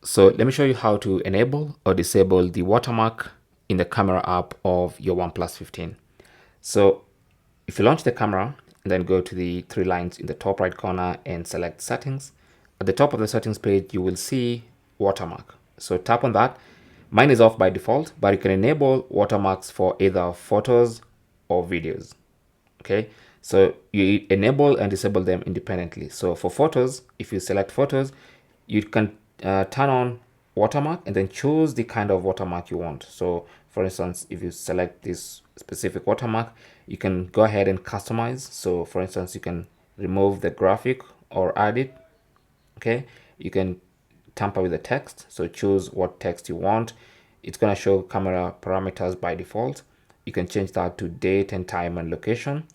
So let me show you how to enable or disable the watermark in the camera app of your OnePlus 15. So if you launch the camera and then go to the three lines in the top right corner and select settings, at the top of the settings page, you will see watermark. So tap on that. Mine is off by default, but you can enable watermarks for either photos or videos. Okay, so you enable and disable them independently. So for photos, if you select photos, you can turn on watermark and then choose the kind of watermark you want. So for instance, if you select this specific watermark, you can go ahead and customize. So for instance, you can remove the graphic or add it. Okay, you can tamper with the text, so choose what text you want. It's going to show camera parameters by default. You can change that to date and time and location.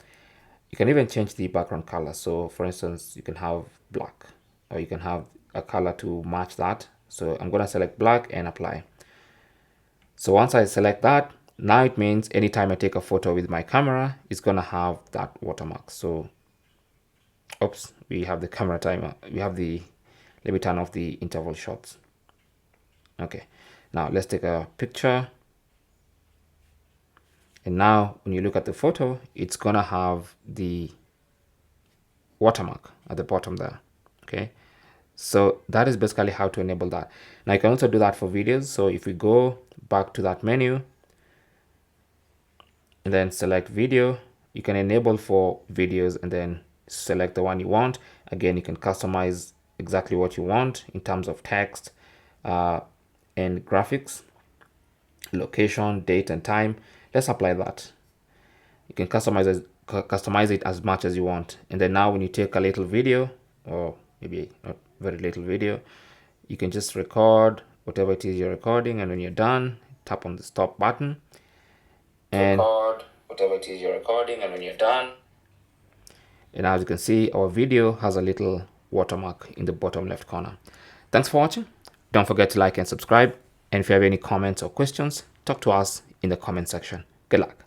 You can even change the background color. So for instance, you can have black, or you can have a color to match that. So I'm going to select black and apply. So once I select that, now it means anytime I take a photo with my camera, it's going to have that watermark. So oops, we have the camera timer. Let me turn off the interval shots. Okay, now let's take a picture. And now when you look at the photo, it's going to have the watermark at the bottom there. Okay, so that is basically how to enable that. Now you can also do that for videos. So if we go back to that menu and then select video, you can enable for videos and then select the one you want. Again, you can customize exactly what you want in terms of text and graphics, location, date and time. Let's apply that. You can customize it as much as you want. And then now when you take a little video, or maybe not very little video, you can just record whatever it is you're recording, and when you're done, tap on the stop button and record whatever it is you're recording, and when you're done, and as you can see, our video has a little watermark in the bottom left corner. Thanks for watching. Don't forget to like and subscribe, and if you have any comments or questions, talk to us in the comment section. Good luck.